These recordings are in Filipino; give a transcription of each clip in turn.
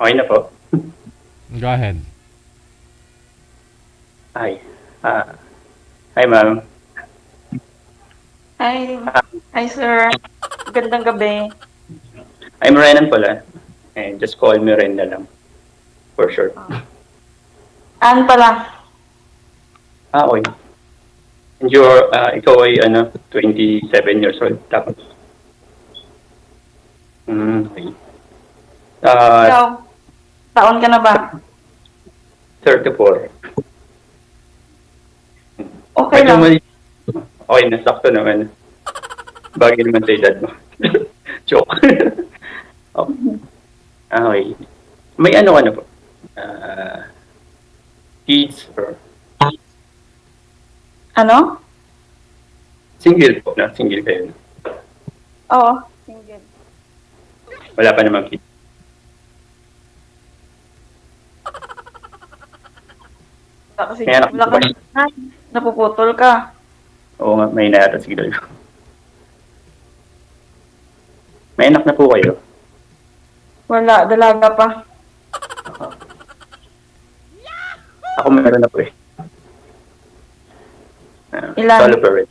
Okay na po. Go ahead. Hi. Ah, hi, ma'am. Hi, Ah, hi sir. Gandang gabi. I'm Renan pala. And just call me Ren na lang. For sure. Ann pala. Okay. And ikaw ay 27 years old. Tapos, okay. Ikaw, taon ka na ba? 34. Okay Medyo lang. okay, nasakto naman. Bagay naman sa edad mo. Joke. Okay. Okay. May ano ka na po? Kids or Ano? single po na? Single kayo. Oo, single. Wala pa namang kids. Wala kasi May anak wala po ba? ka napuputol ka. Oo nga, may nata siguro. May anak na po kayo. Wala, dalaga pa. Ako meron na po eh. Ilan? Solo parent.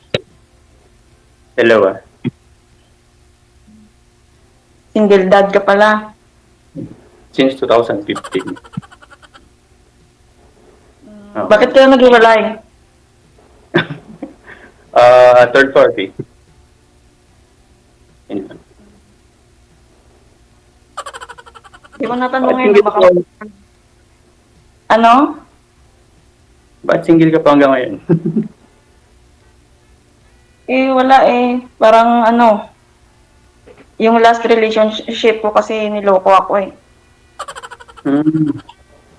Dalawa. Single dad ka pala. Since 2015. Oh. Bakit kayo naghiwalay? Third party. Yun lang. Hindi mo natanong Bakit ngayon single baka... ka pa- Ano? Bakit single ka pa hanggang ngayon? Wala eh. Parang ano, yung last relationship ko kasi niloko ako eh.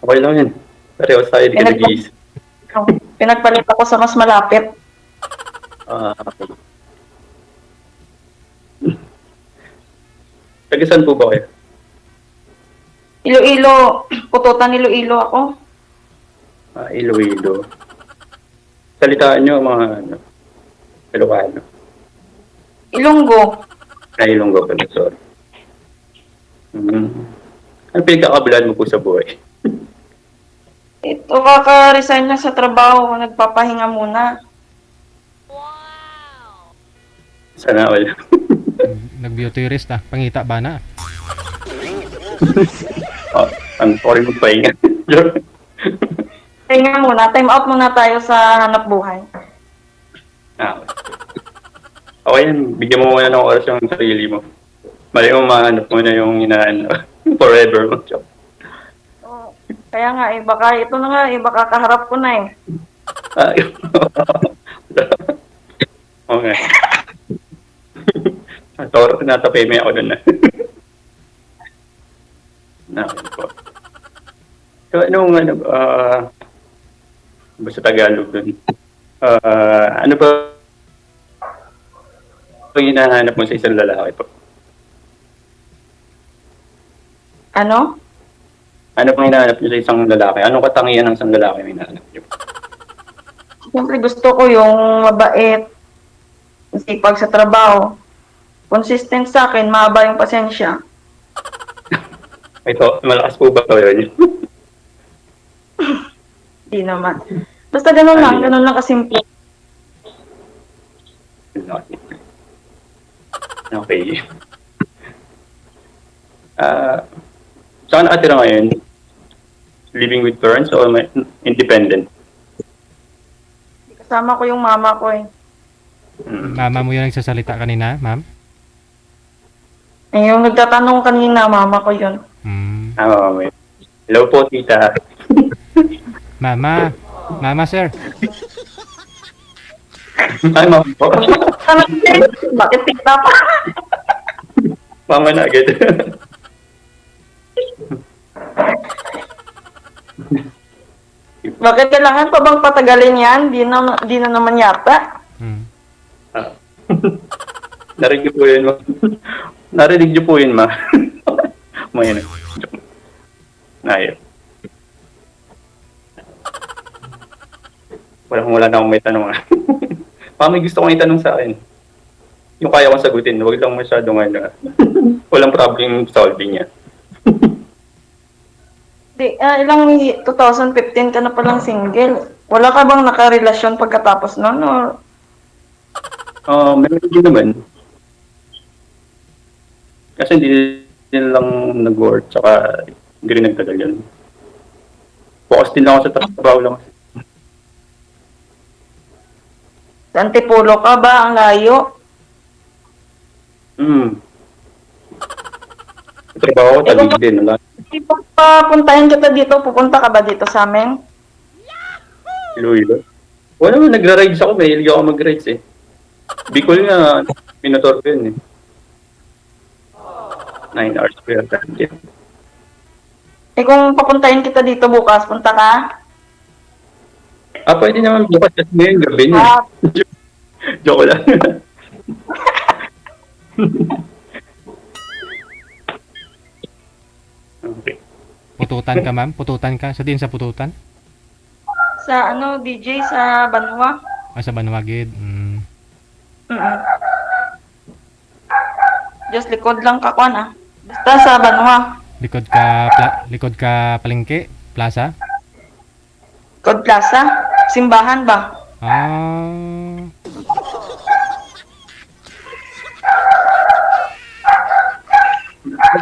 Okay lang yun. Pareho tayo di ka nag-iisip. Pinagpalit ako sa mas malapit. Okay. Taga saan po ba kayo? Iloilo, pututan Iloilo ako. Iloilo. Salitaan nyo mga Ilocano. Ilonggo. Ilonggo pala, sorry. Ano pinagkakabalaan mo po sa buhay? Ito, kaka-resign na sa trabaho. Nagpapahinga muna. Sana all. Nag-beauty rest ah. Pangita ba na? Ang sorry magpahinga. Pahinga muna. Time out muna tayo sa hanap buhay. Okay yan. Bigyan mo muna ng oras yung sarili mo. Mali mo mahanap mo na yung forever mo. Kaya nga eh, baka ito na nga eh, baka kaharap ko na eh. Okay. Natapay mo ako dun na. Okay po. So, basta Tagalog dun. Ano ba ang hinahanap mo sa isang lalaki po? Ano? Ano pang hinahanap niyo sa isang lalaki? Anong katangian ng isang lalaki ang hinahanap niyo? Siyempre gusto ko yung mabait, sipag sa trabaho, consistent sa akin, mahaba yung pasensya. Ito, malakas po ba ito yun? Di naman. Basta ganun lang kasimple. Okay. Saan nakatira ngayon? Living with parents or independent? Kasama ko yung mama ko eh. Mama mo yung nagsasalita kanina, ma'am? Yung nagtatanong kanina, mama ko yun. Okay. Hello po, tita. Mama. Mama, sir. Ay, mama po. Bakit tita pa? Mama na agad. Bakit kailangan pa bang patagalin yan? Di na naman yata. Narinig niyo po yun, ma. Narinig niyo po yun, ma. May ano. Ayaw. Wala na akong may tanong. May gusto kong itanong sa akin. Yung kaya kong sagutin, huwag lang masyadong walang problem solving niya. Ilang 2015 ka na palang single. Wala ka bang nakarelasyon pagkatapos nun? Or Meron din naman. Kasi hindi din lang nag-work, tsaka hindi rin nagtagal yun. Focus din ako sa trabaho lang. sa Antipolo ka ba? Ang layo? Sa trabaho ko, talig din. Wala. Pag papuntahin kita dito, pupunta ka ba dito sa amin? Iloilo. Wala naman, nagra-rides ako. May hilig ako mag-rides eh. Bicol nga, Minotaur ko yun eh. 9 hours per time. Kung papuntahin kita dito bukas, punta ka? Pwede naman bukas kasi ngayon gabi niya. Ah, Joke lang. Okay. Pututan ka, ma'am? Pututan ka? Sa din sa pututan? sa DJ sa Banwa. Sa Banwagid? Mm-mm. Just likod lang ka kwan ah. Basta sa Banwa. Likod ka palengke? Plaza? Likod Plaza. Simbahan ba? Ah...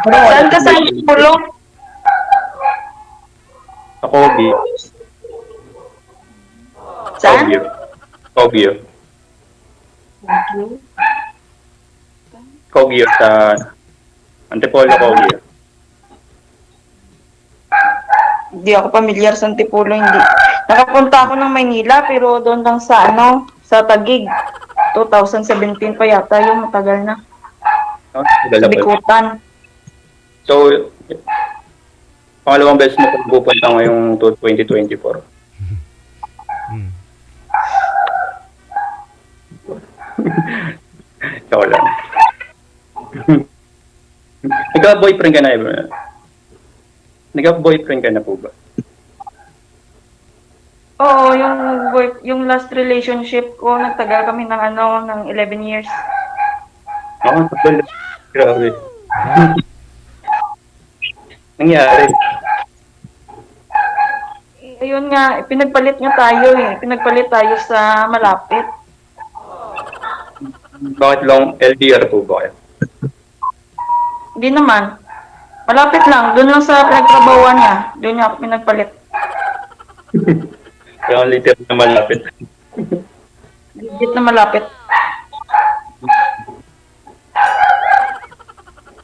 Saan ka sa Antipolo? Sa Kobe. Saan? Kogyo. Kogyo sa Antipolo, Kogyo. Hindi ako pamilyar sa Antipolo, hindi. Nakapunta ako ng Maynila pero doon lang sa sa Taguig. 2017 pa yata yung matagal na. Sa Bikutan. So, pangalawang beses mo kung pupunta ngayong 2024. Hmm. Ikaw lang. Nagka-boyfriend ka na ba? Nagka-boyfriend ka na po ba? Oo, yung last relationship ko, nagtagal kami ng 11 years. Tagal. Grabe. Nangyari. Ayun nga, pinagpalit nga tayo eh. Pinagpalit tayo sa malapit. Bakit long LDR po ba kayo? Hindi naman. Malapit lang. Doon lang sa pinagtrabahuan niya. Doon niya ako pinagpalit. Kaya later na malapit. Legit na malapit.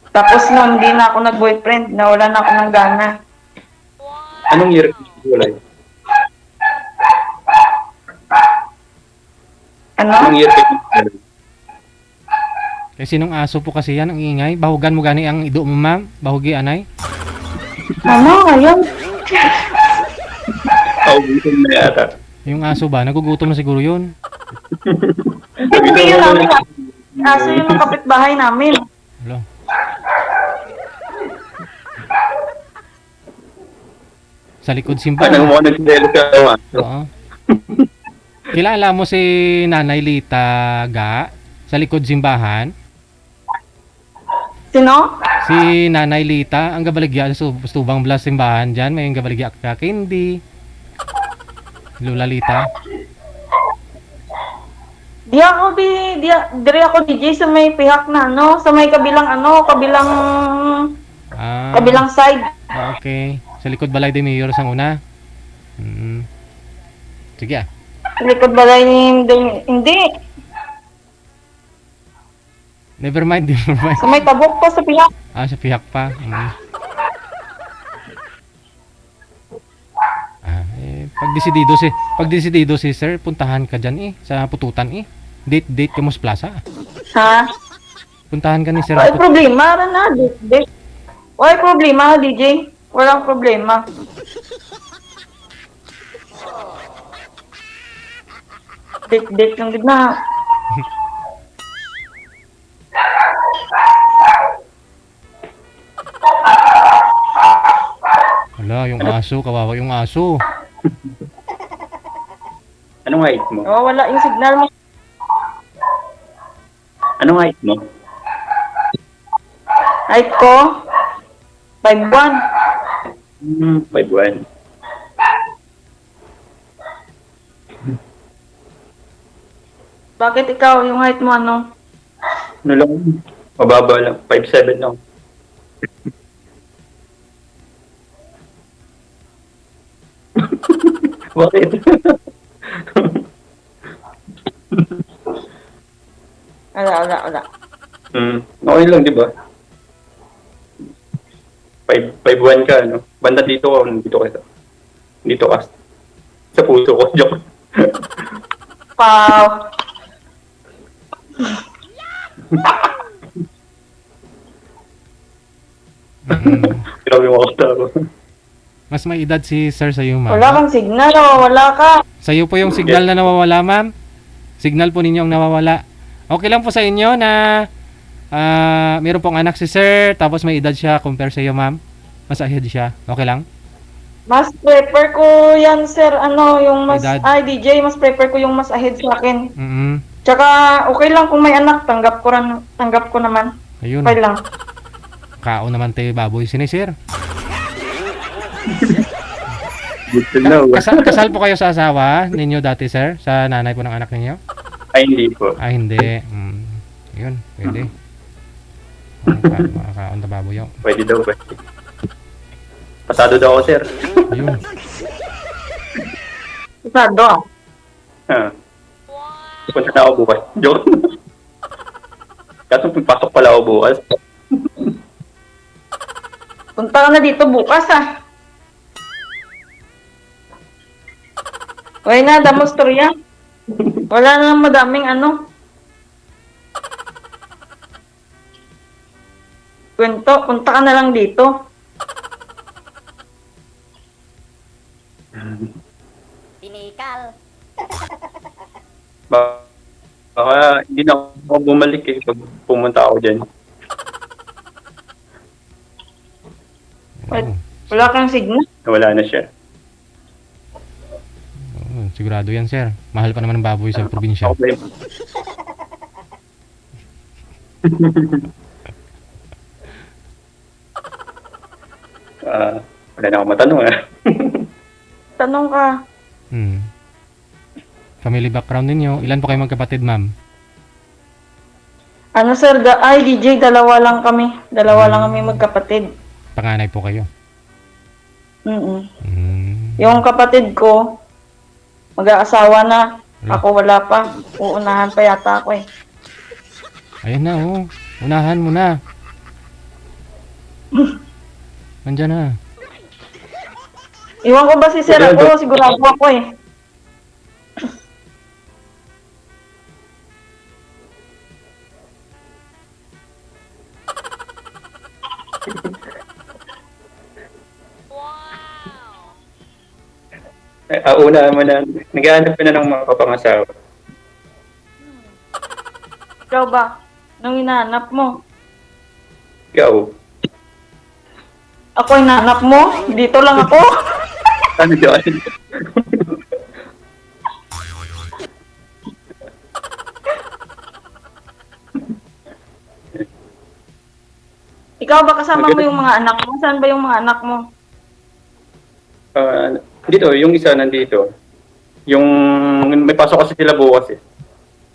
Tapos noon, hindi na ako nag-boyfriend. Nawala na ako ng gana. Anong year wala? Ano? Anong year Kasi nung aso po kasi yan, ang ingay. Bahugan mo gani ang ido mo, ma'am? Bahugi, anay? Ano? Ayun. Gutom na yata. Yung aso ba? Nagugutom na siguro yun. Hindi yun namin. Aso yun ang kapitbahay namin. Hello. Sa likod simbahan. Anong mo nag-delo ka naman? Oo. Kilala mo si Nanay Lita Ga sa likod simbahan? Sino? Si Nanay Lita, ang gabaligya sa Tubang Blas simbahan dyan. May gabaligya ka Kindi. Lula Lita. Dire ako DJ sa may pihak na sa may kabilang kabilang side. Okay. Sa likod balay de Mayor sang una. Sige ah. Sa likod balay hindi. Never mind. Sa may tabok pa sa pihak. Sa pihak pa. Pag desidido si sir, puntahan ka dyan sa pututan Date ka mo sa plaza. Ha? Puntahan ka ni sir. Ay problema na date. Ay problema DJ. Walang problema. Date lang din na. Wala, yung aso. Kawawa yung aso. Anong height mo? Wala yung signal mo. Anong height mo? Height ko 5'1". 5'1". Bakit ikaw, yung height mo ano? Ano lang, mababa lang, 5'7" lang. Bakit? Wala. Okay lang, di ba? 5'1" ka, ano? Banda dito ka, dito ka. Dito ka. Sa puso ko, joke. Wow. Grabe mo ako. Mas may edad si sir sa iyo, ma'am. Wala kang signal, wala ka. Sa iyo po yung signal na nawawala, ma'am. Signal po ninyo ang nawawala. Okay lang po sa inyo na meron pong anak si sir, tapos may edad siya compare sa iyo, ma'am. Mas ahead siya. Okay lang? Mas prefer ko yan, sir, ano, yung mas, Edad. DJ, mas prefer ko yung mas ahead sa akin. Mm. Tsaka, okay lang kung may anak, tanggap ko naman. Ayun. Okay lang. Kao naman tayo baboy sinisir. Good to know. Kasal po kayo sa asawa ninyo dati, sir? Sa nanay po ng anak ninyo? Ay, hindi po. Ah, hindi. Yun, pwede. Makakaon na baboy yun. Pwede daw, pwede. Pasado daw ako, sir. Ayun. Isado. Ha. Punta na ako bukas. Joke. Kaso pagpasok pala ako bukas. Punta ka na dito bukas, ah. Wala na, damostorya. Wala na madaming ano. Kwento, punta ka na lang dito. Tinikal. Baka hindi na ako bumalik eh pag pumunta ako dyan. Oo. Wala kang signal. Wala na siya. Oo, sigurado yan, sir. Mahal pa naman ng baboy sa probinsya. Okay. Wala na ako matanong eh. Tanong ka. Family background ninyo, ilan po kayo magkapatid, ma'am? Ano, sir? DJ, dalawa lang kami. Dalawa lang kami magkapatid. Panganay po kayo. Yung kapatid ko, mag-aasawa na. Ako wala pa. Uunahan pa yata ako eh. Ayun na, oh. Unahan mo na. Nandyan na. Iwan ko ba si sir ako? Sigurado ako eh. Una mo na, naghahanap ka na ng mga kapangasawa. Ikaw ba? Nung hinahanap mo? Ikaw, Ako hinahanap mo? Dito lang ako? ano dyan? Ikaw ba kasama mo yung mga anak mo? Saan ba yung mga anak mo? Dito, yung isa nandito. Yung may pasok kasi sila bukas eh.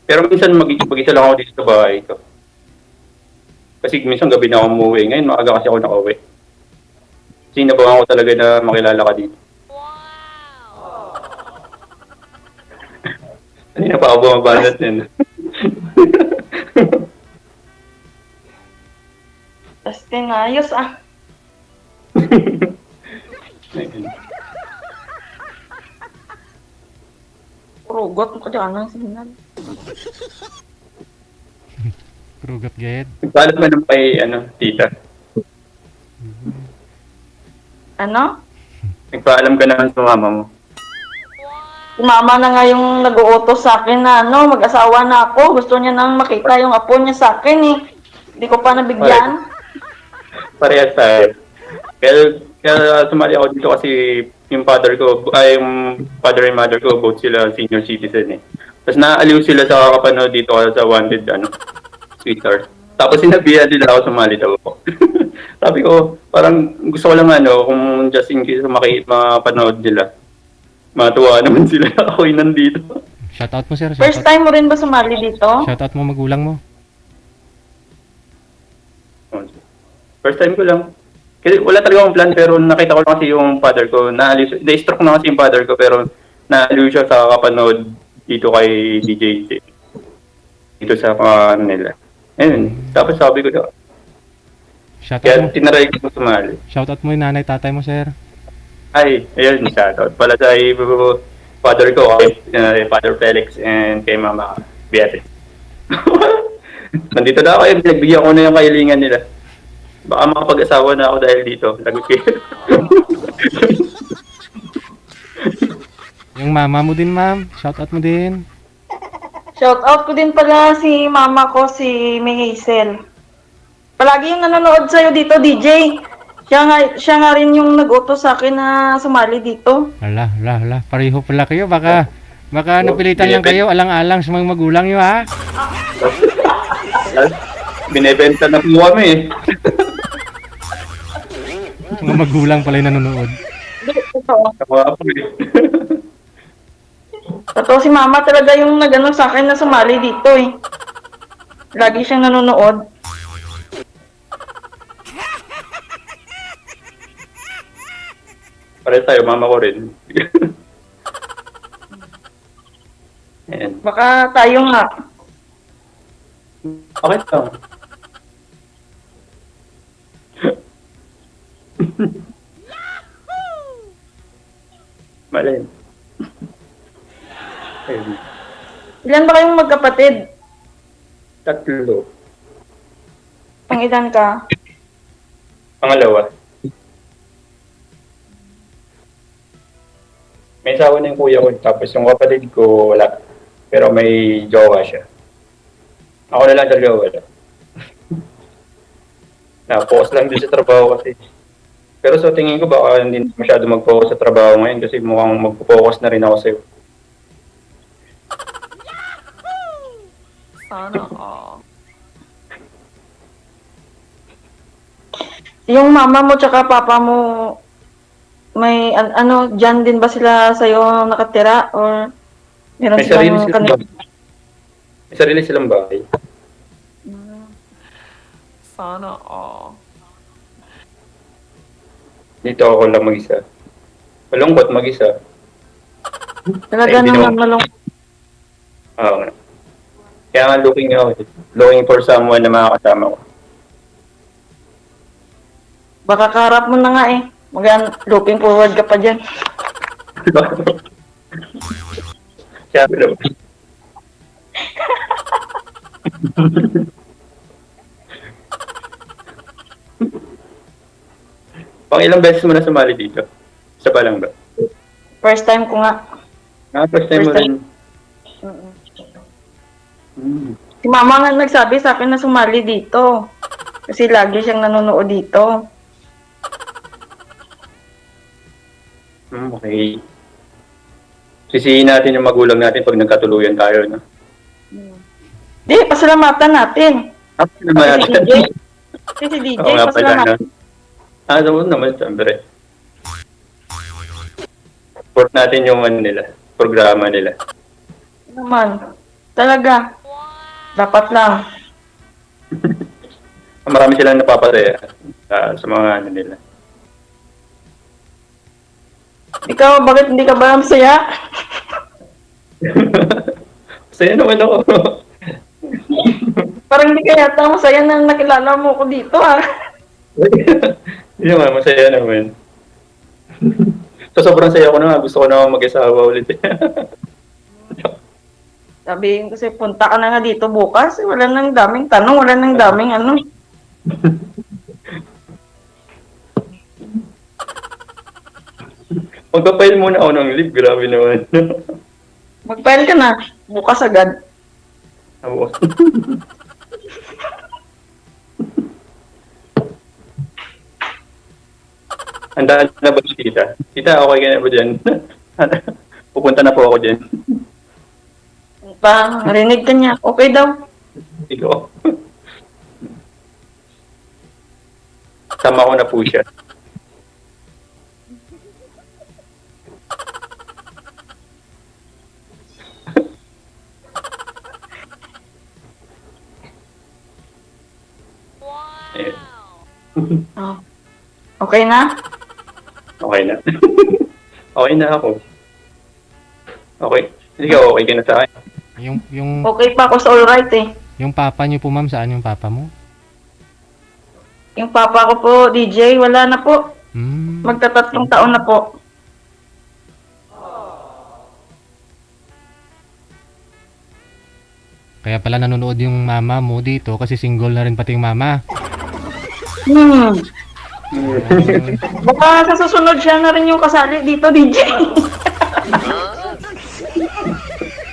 Pero minsan mag-isa lang ako dito sa bahay ko. Kasi minsan gabi na ako umuwi. Ngayon maaga kasi ako nakauwi. Sinabahan ko talaga na makilala ka dito. Kanina pa ako bumabanat din. Tapos tinayos ah. Rugot mo ka dyan ang signal. Krugat gayet. Nagpalat mo ng kay, tita. Ano? Nagpaalam ka naman sa mama mo. Si mama na nga yung nag-uutos sa akin na mag-asawa na ako. Gusto niya nang makita yung apo niya sa akin eh. Hindi ko pa nabigyan. Parehas tayo. Kaya sumali ako dito kasi yung father ko, yung father and mother ko, both sila senior citizen eh. Tapos naaliw sila sa kakapanood dito sa Wanted, Sweetheart. Tapos sinabihan nila ako sumali daw ako. Sabi ko, parang gusto ko lang ano, kung just in case mapanood nila. Matuwa naman sila ako'y nandito. Shoutout mo, sir. First Shoutout, time mo rin ba sumali dito? shoutout mo magulang mo. First time ko lang. Kasi wala talaga akong plan pero nakita ko lang kasi yung father ko. Na-stroke na kasi yung father ko pero naaliw siya sa kapanood dito kay DJ dito sa mga ano nila. Ayun. Tapos sabi ko daw. Shoutout Kaya mo. tinaray ko sumali. Shoutout mo yung nanay, tatay mo, sir. Ay, ayun, shoutout. Pala sa father ko, kay Father Felix and kay Mama Beatrice. Nandito na ako, pinagbigyan ko na yung kahilingan nila. Baka makapag-asawa na ako dahil dito. Lagot kayo. Yung mama mo din, ma'am. Shoutout mo din. Shout out ko din pala si mama ko, si May Hazel. Palagi yung nanonood sa'yo dito, DJ. Siya nga rin yung nag-utos sa akin na sumali dito. Hala. Pareho pala kayo. Baka napilitan lang kayo. Alang-alang sa mga magulang nyo, ha? Binebenta na po kami eh. Mga magulang pala yung nanonood. Totoo. Kawa po eh. Totoo si mama talaga yung nag-ano sa akin na sumali dito eh. Lagi siyang nanonood. Pare tayo, mama ko rin. Ayan. Baka tayo nga. Okay lang. Malin. Ayun. Ilan ba kayong magkapatid? Tatlo. Pangilan ka? Pangalawa. May asawa na yung kuya ko, tapos yung kapatid ko wala. Pero may jowa siya. Ako na lang dalawa wala. Na-focus lang din sa trabaho kasi. Pero sa tingin ko baka hindi masyado mag-focus sa trabaho ngayon kasi mukhang mag-focus na rin ako sa'yo. Sana Yung mama mo tsaka papa mo, may ano, dyan din ba sila sa'yo nakatira? Or meron May sarili silang silang bahay. May sarili silang bahay. Sana Dito ako lang mag-isa. Malungkot mag-isa. Talaga Ay, hindi naman naman. malungkot. Oo nga. Kaya nga looking for someone na makakasama ko. Baka kaharap mo na nga eh. Looking forward ka pa dyan. Kaya naman. Pang ilang beses mo na sumali dito? Isa pa lang ba? First time ko nga. First time mo First time. rin. Hmm. Si mama nga nagsabi sa akin na sumali dito. Kasi lagi siyang nanonood dito. Okay. Sisihin natin yung magulang natin pag nagkatuluyan tayo, no? Di, pasalamatan natin. Ako naman. Kasi si DJ. Kasi si DJ, Oo nga pala, pasalamatan. no? Doon naman, siyempre. Support natin yung ano nila, programa nila. Naman. Talaga. Dapat lang. Marami silang napapasaya sa mga ano nila. Ikaw, bakit hindi ka ba masaya? Masaya naman ako. Parang hindi ka yata masaya na nakilala mo ko dito ah. Hindi naman, masaya naman. So, sobrang saya ko na nga. Gusto ko na mag-asawa ulit. Sabihin ko kasi punta ka na nga dito bukas. Wala nang daming tanong, wala nang daming ano. Magpapail muna ako ng leave. Grabe naman. Mag-file ka na. Bukas agad. Ako. Handa na ba si tita? Tita, okay ka na ba dyan? Pupunta na po ako dyan. Rinig ka niya. Okay daw. Ikaw. Sama ko na po siya. Eh, Oh. Okay na? okay na. Okay na ako. Okay. Sige, okay ka na sa akin. Yung Okay pa ako sa alright eh. yung papa niyo po, ma'am, saan yung papa mo? Yung papa ko po, DJ, wala na po. Hmm. Magtatatlong taon na po. Kaya pala nanonood yung mama mo dito kasi single na rin pati yung mama. Hmm. Baka sa susunod siya na rin yung kasali dito, DJ.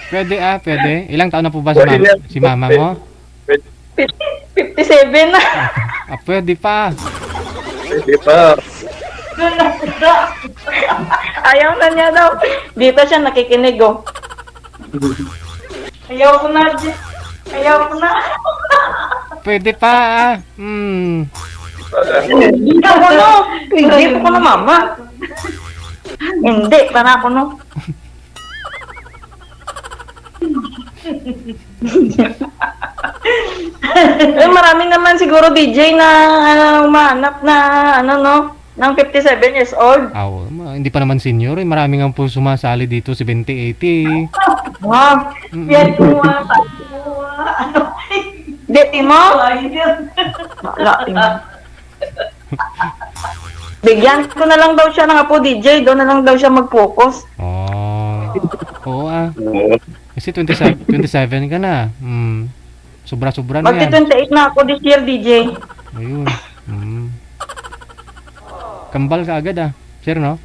Pwede pwede. Ilang taon na po ba Pwede si mama mo? 57 na. Pwede pa. Hindi pa. Ayaw na niya daw. Dito siya nakikinig, oh. Ayaw ko na. Ayaw ko na. Pwede pa Hmm. Hindi ako, no. Hindi po ko na, mama. Hindi, para ako, no. Marami naman siguro DJ na umahanap na ng 57 years old. Hindi pa naman senior. Marami nga po sumasali dito, 70, 80. Wow. Yan ko Di, Timo? Wala, Timo. Bigyan ko na lang daw siya ng apo DJ. Doon na lang daw siya mag-focus. Oo Oo. Kasi 27 ka na. Sobra-sobra na yan. Magti-28 na ako this year, DJ. Ayun. Kambal ka agad Sir, no?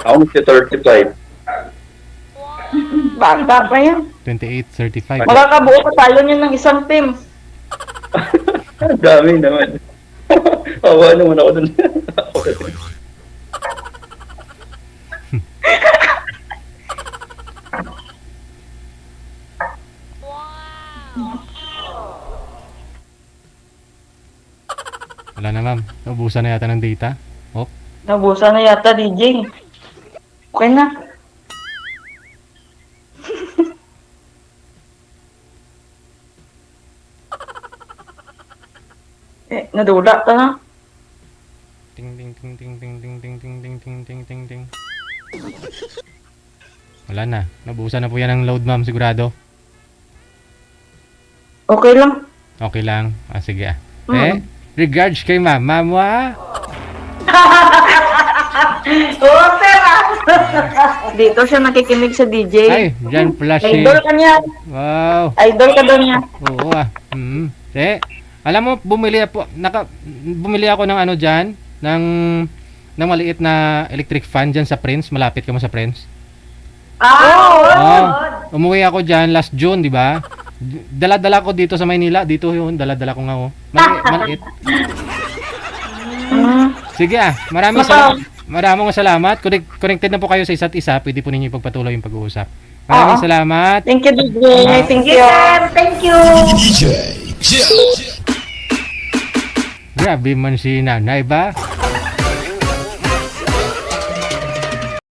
Ako magsi-35. Bata pa yan. 28, 35. Makakabuo pa tayo niyan ng isang team. Ang dami naman. Awa naman ako dun. Wala na, ma'am. Naubusan na yata ng data. Nabusan na yata, DJ. Okay na. Nadula ka na. Ting ting ting ting ting ting ting ting ting ting ting ting ting. Wala na. Naubusan na po yan ng load, ma'am. Sigurado. Okay lang. Okay lang. Sige regards kay mama mo Oo, pera. Dito siya nakikinig sa DJ. Ay, dyan pala si... Idol ka niya. Wow. Idol ka daw niya. Oo alam mo, bumili ako ng ano dyan, ng maliit na electric fan dyan sa Prince. Malapit ka mo sa Prince. Umuwi ako dyan last June, di ba? Dala-dala ko dito sa Maynila. Dito yun, dala-dala ko nga maliit. Sige maraming salamat. Connected na po kayo sa isa't isa. Pwede po ninyo ipagpatuloy yung pag-uusap. Maraming salamat. Thank you, DJ. Thank you. Thank you. Grabe man si nanay ba?